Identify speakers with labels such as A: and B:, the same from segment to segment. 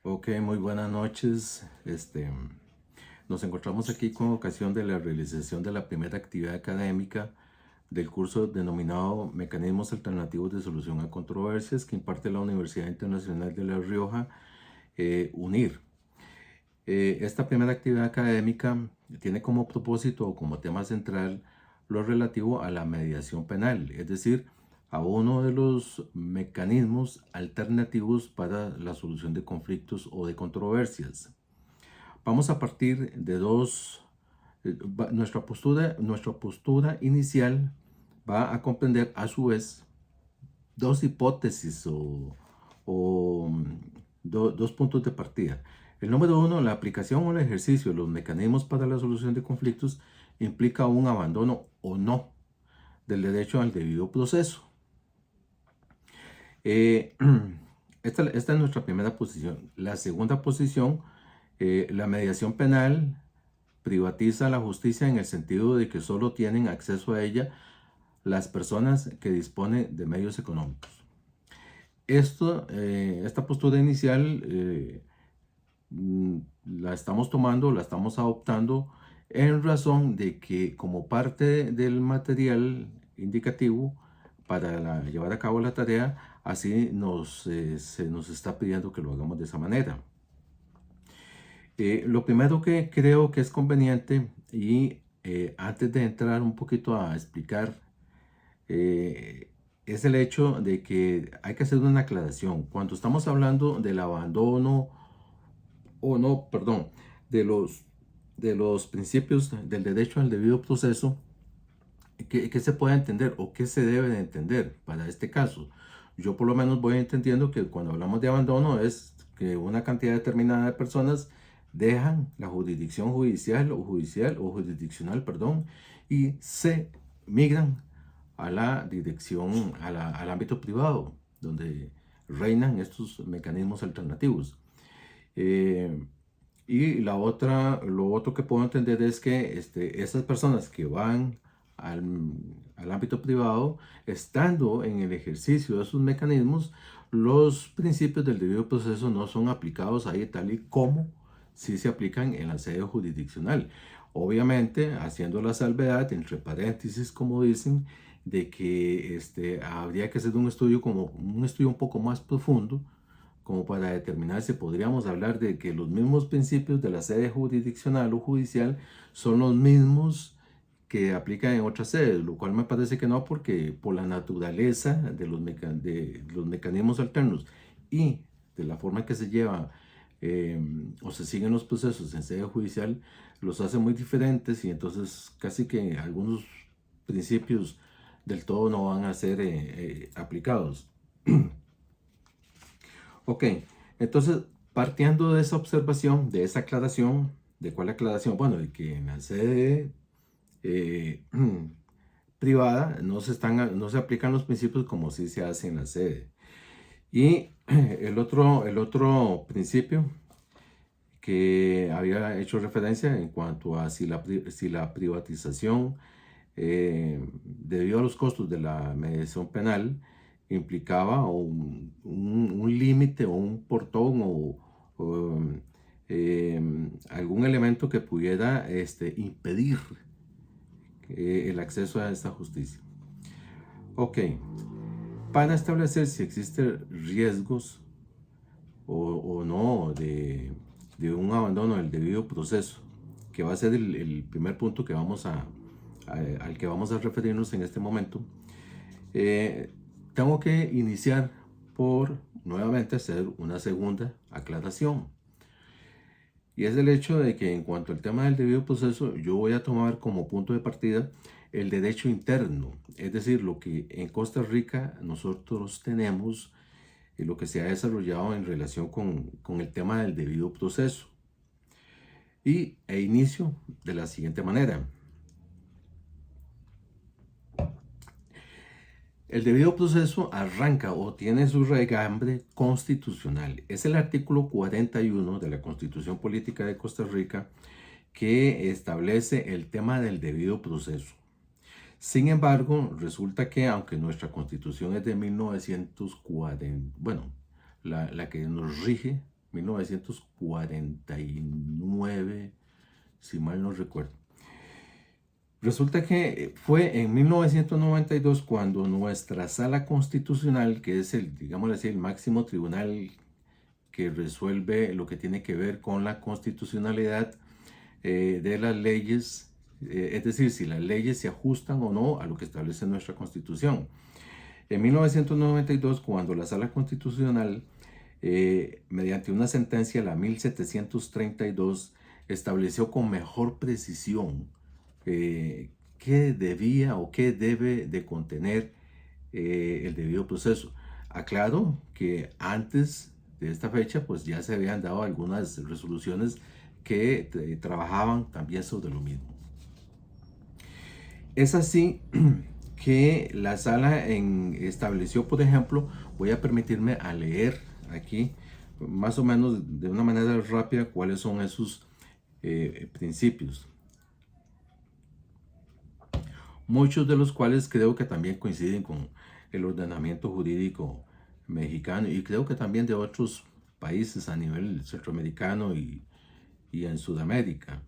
A: Ok, muy buenas noches. Nos encontramos aquí con ocasión de la realización de la primera actividad académica del curso denominado Mecanismos Alternativos de Solución a Controversias que imparte la Universidad Internacional de La Rioja, UNIR. Esta primera actividad académica tiene como propósito o como tema central lo relativo a la mediación penal, es decir, a uno de los mecanismos alternativos para la solución de conflictos o de controversias. Vamos a partir de nuestra postura inicial va a comprender a su vez dos hipótesis o dos puntos de partida. El número uno, la aplicación o el ejercicio de los mecanismos para la solución de conflictos implica un abandono o no del derecho al debido proceso. Eh, esta es nuestra primera posición. La segunda posición, la mediación penal privatiza la justicia en el sentido de que solo tienen acceso a ella las personas que disponen de medios económicos. Esta postura inicial la estamos tomando, la estamos adoptando en razón de que como parte del material indicativo para llevar a cabo la tarea, así se nos está pidiendo que lo hagamos de esa manera. Lo primero que creo que es conveniente y antes de entrar un poquito a explicar es el hecho de que hay que hacer una aclaración. Cuando estamos hablando del abandono o no, perdón, de de los principios del derecho al debido proceso, ¿qué se puede entender o qué se debe de entender para este caso? Yo por lo menos voy entendiendo que cuando hablamos de abandono es que una cantidad determinada de personas dejan la jurisdicción judicial o jurisdiccional, perdón, y se migran a la dirección, al ámbito privado, donde reinan estos mecanismos alternativos. Eh, y lo otro que puedo entender es que esas personas que van al, al ámbito privado, estando en el ejercicio de esos mecanismos, los principios del debido proceso no son aplicados ahí tal y como si se aplican en la sede jurisdiccional. Obviamente, haciendo la salvedad, entre paréntesis, como dicen, de que habría que hacer un estudio como un estudio un poco más profundo como para determinar si podríamos hablar de que los mismos principios de la sede jurisdiccional o judicial son los mismos que aplican en otras sedes, lo cual me parece que no, porque por la naturaleza de de los mecanismos alternos y de la forma en que se lleva o se siguen los procesos en sede judicial, los hace muy diferentes y entonces casi que algunos principios del todo no van a ser aplicados. Ok, entonces, partiendo de esa observación, de esa aclaración, ¿de cuál aclaración? Bueno, de que en la sede eh, privada no se aplican los principios como si se hace en la sede. Y el otro principio que había hecho referencia en cuanto a si la privatización debido a los costos de la mediación penal implicaba un límite o un portón o, algún elemento que pudiera impedir el acceso a esta justicia. Ok, para establecer si existen riesgos o no de un abandono del debido proceso, que va a ser el primer punto que al que vamos a referirnos en este momento, eh, tengo que iniciar por nuevamente hacer una segunda aclaración. Y es el hecho de que en cuanto al tema del debido proceso, yo voy a tomar como punto de partida el derecho interno, es decir, lo que en Costa Rica nosotros tenemos y lo que se ha desarrollado en relación con el tema del debido proceso. E inicio de la siguiente manera. El debido proceso arranca o tiene su regambre constitucional. Es el artículo 41 de la Constitución Política de Costa Rica que establece el tema del debido proceso. Sin embargo, resulta que aunque nuestra constitución es de 1940, bueno, la que nos rige 1949, si mal no recuerdo. Resulta que fue en 1992 cuando nuestra sala constitucional, que es el, digámoslo así, el máximo tribunal que resuelve lo que tiene que ver con la constitucionalidad de las leyes, es decir, si las leyes se ajustan o no a lo que establece nuestra Constitución. En 1992, cuando la Sala Constitucional, mediante una sentencia, la 1732, estableció con mejor precisión qué debía o qué debe de contener el debido proceso. Aclaro que antes de esta fecha, pues ya se habían dado algunas resoluciones que trabajaban también sobre lo mismo. Es así que la sala estableció, por ejemplo, voy a permitirme a leer aquí, más o menos de una manera rápida, cuáles son esos principios. Muchos de los cuales creo que también coinciden con el ordenamiento jurídico mexicano y creo que también de otros países a nivel centroamericano y en Sudamérica.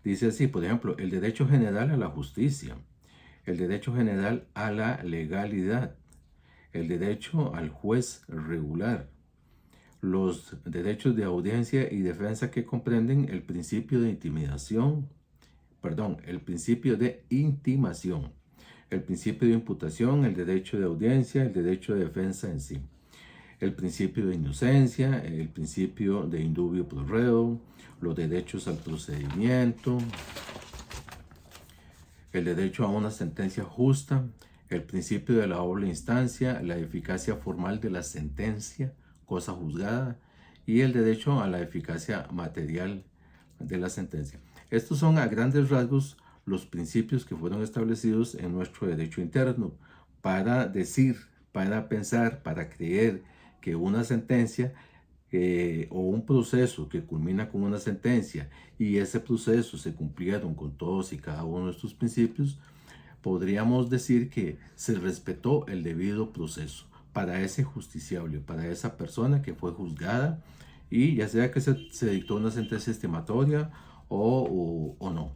A: Dice así, por ejemplo, el derecho general a la justicia, el derecho general a la legalidad, el derecho al juez regular, los derechos de audiencia y defensa que comprenden el principio de el principio de intimación, el principio de imputación, el derecho de audiencia, el derecho de defensa en sí, el principio de inocencia, el principio de indubio pro reo, los derechos al procedimiento, el derecho a una sentencia justa, el principio de la doble instancia, la eficacia formal de la sentencia, cosa juzgada, y el derecho a la eficacia material de la sentencia. Estos son a grandes rasgos los principios que fueron establecidos en nuestro derecho interno para decir, para pensar, para creer que una sentencia o un proceso que culmina con una sentencia y ese proceso se cumplieron con todos y cada uno de estos principios, podríamos decir que se respetó el debido proceso para ese justiciable, para esa persona que fue juzgada y ya sea que se dictó una sentencia estimatoria o no.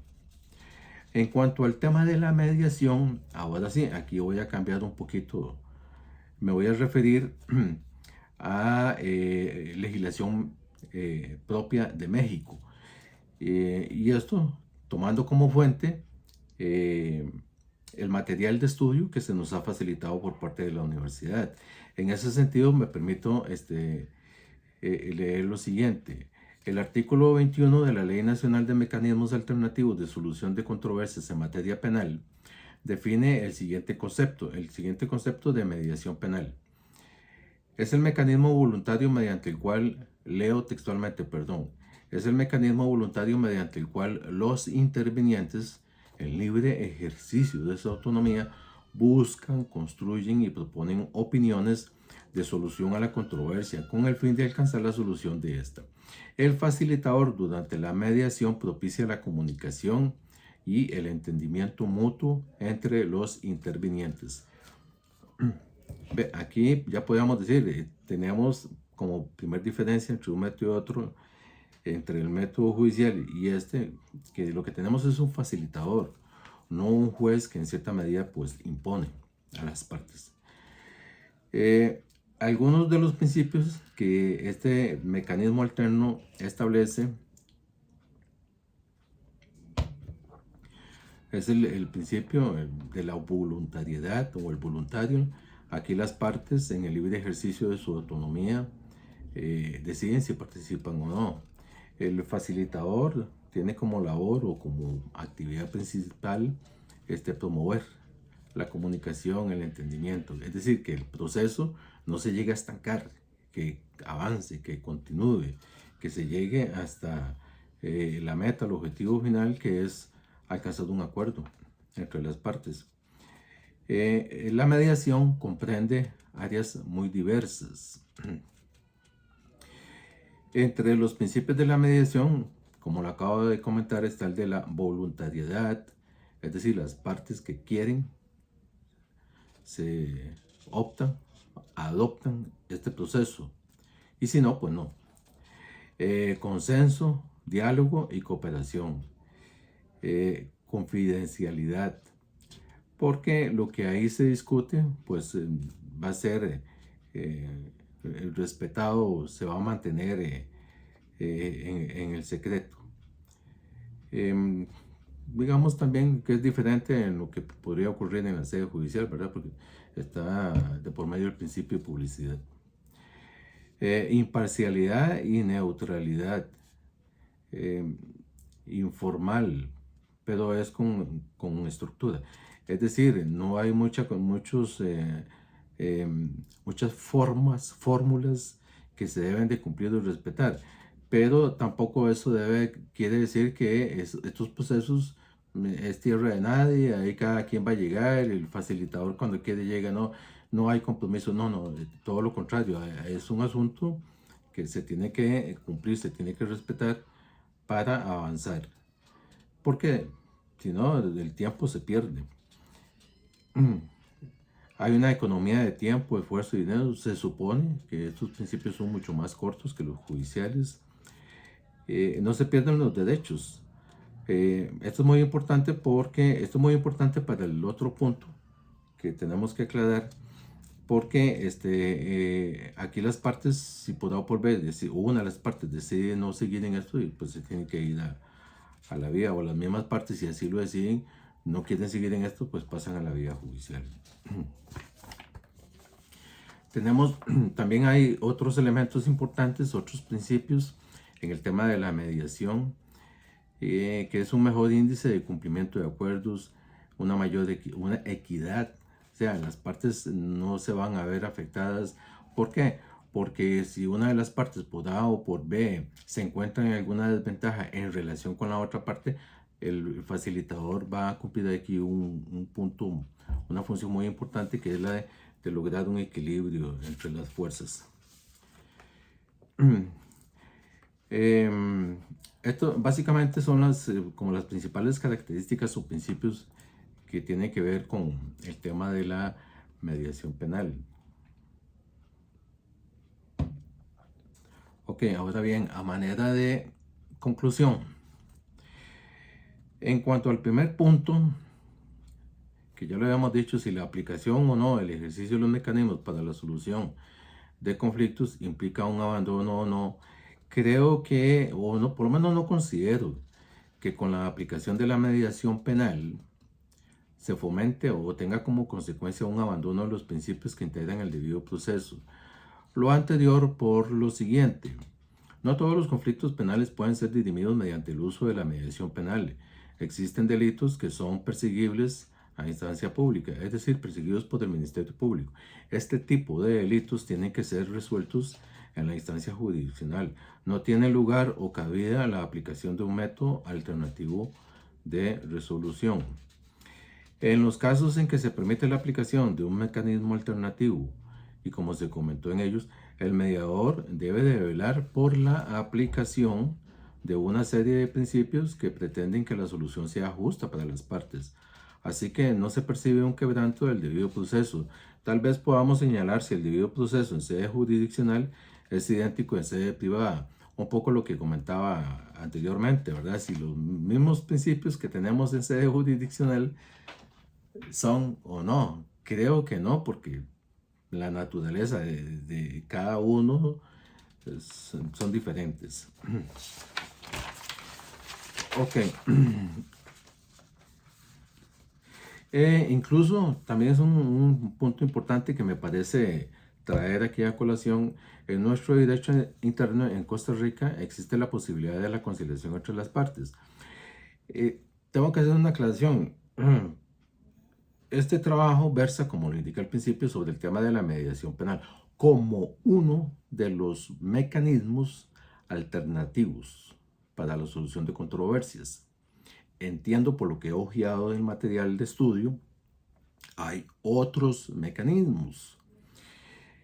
A: En cuanto al tema de la mediación, ahora sí, aquí voy a cambiar un poquito, me voy a referir a legislación propia de México. Y esto tomando como fuente el material de estudio que se nos ha facilitado por parte de la universidad. En ese sentido, me permito leer lo siguiente. El artículo 21 de la Ley Nacional de Mecanismos Alternativos de Solución de Controversias en Materia Penal define el siguiente concepto de mediación penal. Es el mecanismo voluntario mediante el cual, leo textualmente, perdón, es el mecanismo voluntario mediante el cual los intervinientes, en libre ejercicio de su autonomía, buscan, construyen y proponen opiniones de solución a la controversia con el fin de alcanzar la solución de esta. El facilitador durante la mediación propicia la comunicación y el entendimiento mutuo entre los intervinientes. Aquí ya podríamos decir, tenemos como primer diferencia entre un método y otro, entre el método judicial y que lo que tenemos es un facilitador, no un juez que en cierta medida pues impone a las partes. Algunos de los principios que este mecanismo alterno establece es el principio de la voluntariedad o el voluntario. Aquí las partes en el libre ejercicio de su autonomía deciden si participan o no. El facilitador tiene como labor o como actividad principal promover la comunicación, el entendimiento. Es decir, que el proceso no se llegue a estancar, que avance, que continúe, que se llegue hasta la meta, el objetivo final, que es alcanzar un acuerdo entre las partes. La mediación comprende áreas muy diversas. Entre los principios de la mediación, como lo acabo de comentar, está el de la voluntariedad, es decir, las partes que quieren, se optan, adoptan este proceso, y si no, pues no. consenso, diálogo y cooperación, confidencialidad, porque lo que ahí se discute pues va a ser respetado, se va a mantener en el secreto. Digamos también que es diferente en lo que podría ocurrir en la sede judicial, ¿verdad? Porque está de por medio del principio de publicidad. Imparcialidad y neutralidad. Informal, pero es con estructura. Es decir, no hay muchas fórmulas que se deben de cumplir y respetar, pero tampoco eso quiere decir que estos procesos es tierra de nadie, ahí cada quien va a llegar, el facilitador cuando quiere llega, no hay compromiso, no, todo lo contrario, es un asunto que se tiene que cumplir, se tiene que respetar para avanzar, porque si no, el tiempo se pierde. Hay una economía de tiempo, esfuerzo y dinero. Se supone que estos principios son mucho más cortos que los judiciales. No se pierden los derechos. Esto es muy importante porque esto es muy importante para el otro punto que tenemos que aclarar, porque aquí las partes, si por A o por B, una de las partes decide no seguir en esto, y pues se tiene que ir a la vía, o las mismas partes, si así lo deciden, no quieren seguir en esto, pues pasan a la vía judicial. Tenemos, también hay otros elementos importantes, otros principios en el tema de la mediación, que es un mejor índice de cumplimiento de acuerdos, una equidad, o sea, las partes no se van a ver afectadas. ¿Por qué? Porque si una de las partes por A o por B se encuentra en alguna desventaja en relación con la otra parte, el facilitador va a cumplir aquí un punto, una función muy importante, que es la de lograr un equilibrio entre las fuerzas. Esto básicamente son como las principales características o principios que tienen que ver con el tema de la mediación penal. Ok, ahora bien, a manera de conclusión, en cuanto al primer punto, que ya lo habíamos dicho, si la aplicación o no, el ejercicio de los mecanismos para la solución de conflictos implica un abandono o no, creo que, o no, por lo menos no considero que con la aplicación de la mediación penal se fomente o tenga como consecuencia un abandono de los principios que integran el debido proceso. Lo anterior por lo siguiente: no todos los conflictos penales pueden ser dirimidos mediante el uso de la mediación penal. Existen delitos que son perseguibles a instancia pública, es decir, perseguidos por el Ministerio Público. Este tipo de delitos tienen que ser resueltos en la instancia jurisdiccional. No tiene lugar o cabida la aplicación de un método alternativo de resolución. En los casos en que se permite la aplicación de un mecanismo alternativo, y como se comentó en ellos, el mediador debe de velar por la aplicación de una serie de principios que pretenden que la solución sea justa para las partes. Así que no se percibe un quebranto del debido proceso. Tal vez podamos señalar si el debido proceso en sede jurisdiccional es idéntico en sede privada. Un poco lo que comentaba anteriormente, ¿verdad? Si los mismos principios que tenemos en sede jurisdiccional son o no. Creo que no, porque la naturaleza de cada uno son diferentes. Ok. Incluso también es un punto importante que me parece traer aquí a colación. En nuestro derecho interno en Costa Rica existe la posibilidad de la conciliación entre las partes. Tengo que hacer una aclaración. Este trabajo versa, como lo indica al principio, sobre el tema de la mediación penal como uno de los mecanismos alternativos para la solución de controversias. Entiendo, por lo que he hojeado en el material de estudio, hay otros mecanismos.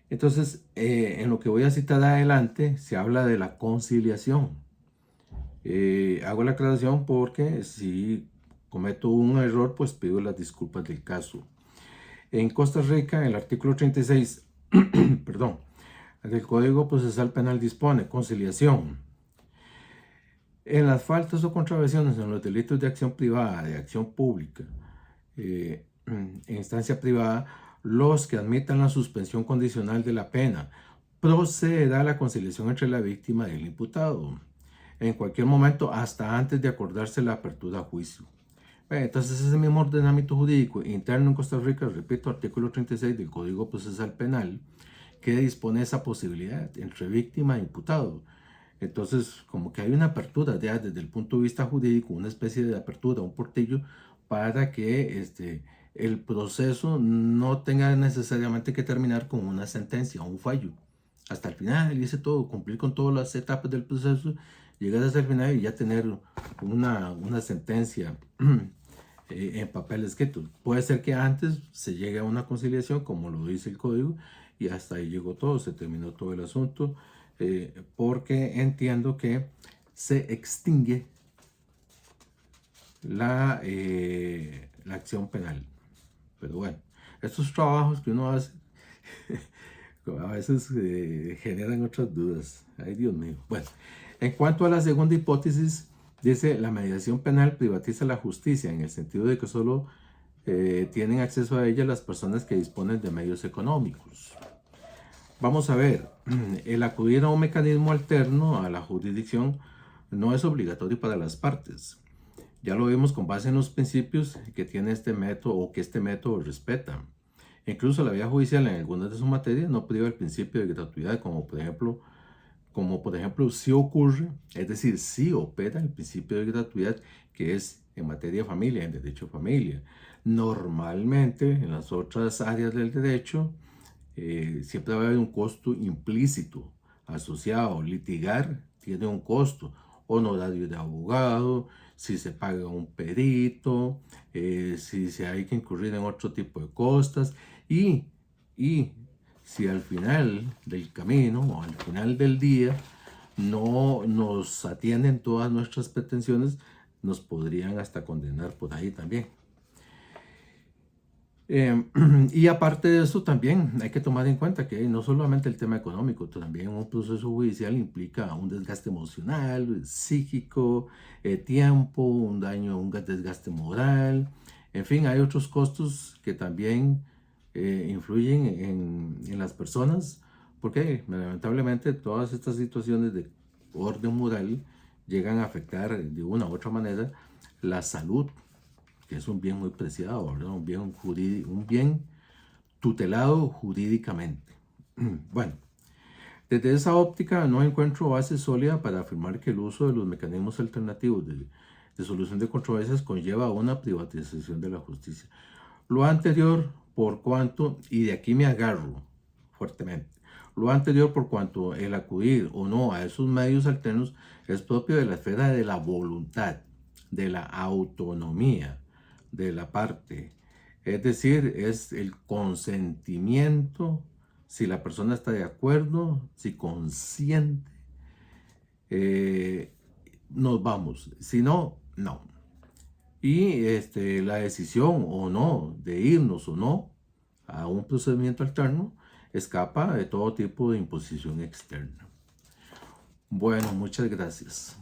A: Entonces, en lo que voy a citar adelante, se habla de la conciliación. Hago la aclaración porque si cometo un error, pues pido las disculpas del caso. En Costa Rica, el artículo 36, perdón, del Código Procesal Penal dispone conciliación. En las faltas o contravenciones en los delitos de acción privada, de acción pública, en instancia privada, los que admitan la suspensión condicional de la pena, procederá a la conciliación entre la víctima y el imputado, en cualquier momento, hasta antes de acordarse la apertura a juicio. Entonces, ese mismo ordenamiento jurídico interno en Costa Rica, repito, artículo 36 del Código Procesal Penal, que dispone esa posibilidad entre víctima e imputado. Entonces, como que hay una apertura ya desde el punto de vista jurídico, una especie de apertura, un portillo, para que el proceso no tenga necesariamente que terminar con una sentencia o un fallo. Hasta el final, hice todo, cumplir con todas las etapas del proceso, llegar hasta el final y ya tener una sentencia en papel escrito. Puede ser que antes se llegue a una conciliación, como lo dice el código, y hasta ahí llegó todo, se terminó todo el asunto, porque entiendo que se extingue la acción penal. Pero bueno, estos trabajos que uno hace a veces generan otras dudas. Ay, Dios mío. Bueno, en cuanto a la segunda hipótesis, dice, la mediación penal privatiza la justicia en el sentido de que solo tienen acceso a ella las personas que disponen de medios económicos. Vamos a ver, el acudir a un mecanismo alterno a la jurisdicción no es obligatorio para las partes. Ya lo vimos con base en los principios que tiene este método o que este método respeta. Incluso la vía judicial en algunas de sus materias no priva el principio de gratuidad, como por ejemplo sí ocurre, es decir, sí opera el principio de gratuidad, que es en materia de familia, en derecho a familia. Normalmente en las otras áreas del derecho siempre va a haber un costo implícito asociado. Litigar tiene un costo, honorario de abogado, si se paga un perito, si se hay que incurrir en otro tipo de costas y si al final del camino o al final del día no nos atienden todas nuestras pretensiones, nos podrían hasta condenar por ahí también. Y aparte de eso también hay que tomar en cuenta que no solamente el tema económico, también un proceso judicial implica un desgaste emocional, psíquico, tiempo, un daño, un desgaste moral, en fin, hay otros costos que también influyen en las personas, porque lamentablemente todas estas situaciones de orden moral llegan a afectar de una u otra manera la salud, que es un bien muy preciado, ¿verdad? Un bien tutelado jurídicamente. Bueno, desde esa óptica no encuentro base sólida para afirmar que el uso de los mecanismos alternativos de solución de controversias conlleva a una privatización de la justicia. Lo anterior, por cuanto, y de aquí me agarro fuertemente, lo anterior por cuanto el acudir o no a esos medios alternos es propio de la esfera de la voluntad, de la autonomía de la parte. Es decir, es el consentimiento, si la persona está de acuerdo, si consiente, nos vamos. Si no, no. Y la decisión o no de irnos o no a un procedimiento alterno escapa de todo tipo de imposición externa. Bueno, muchas gracias.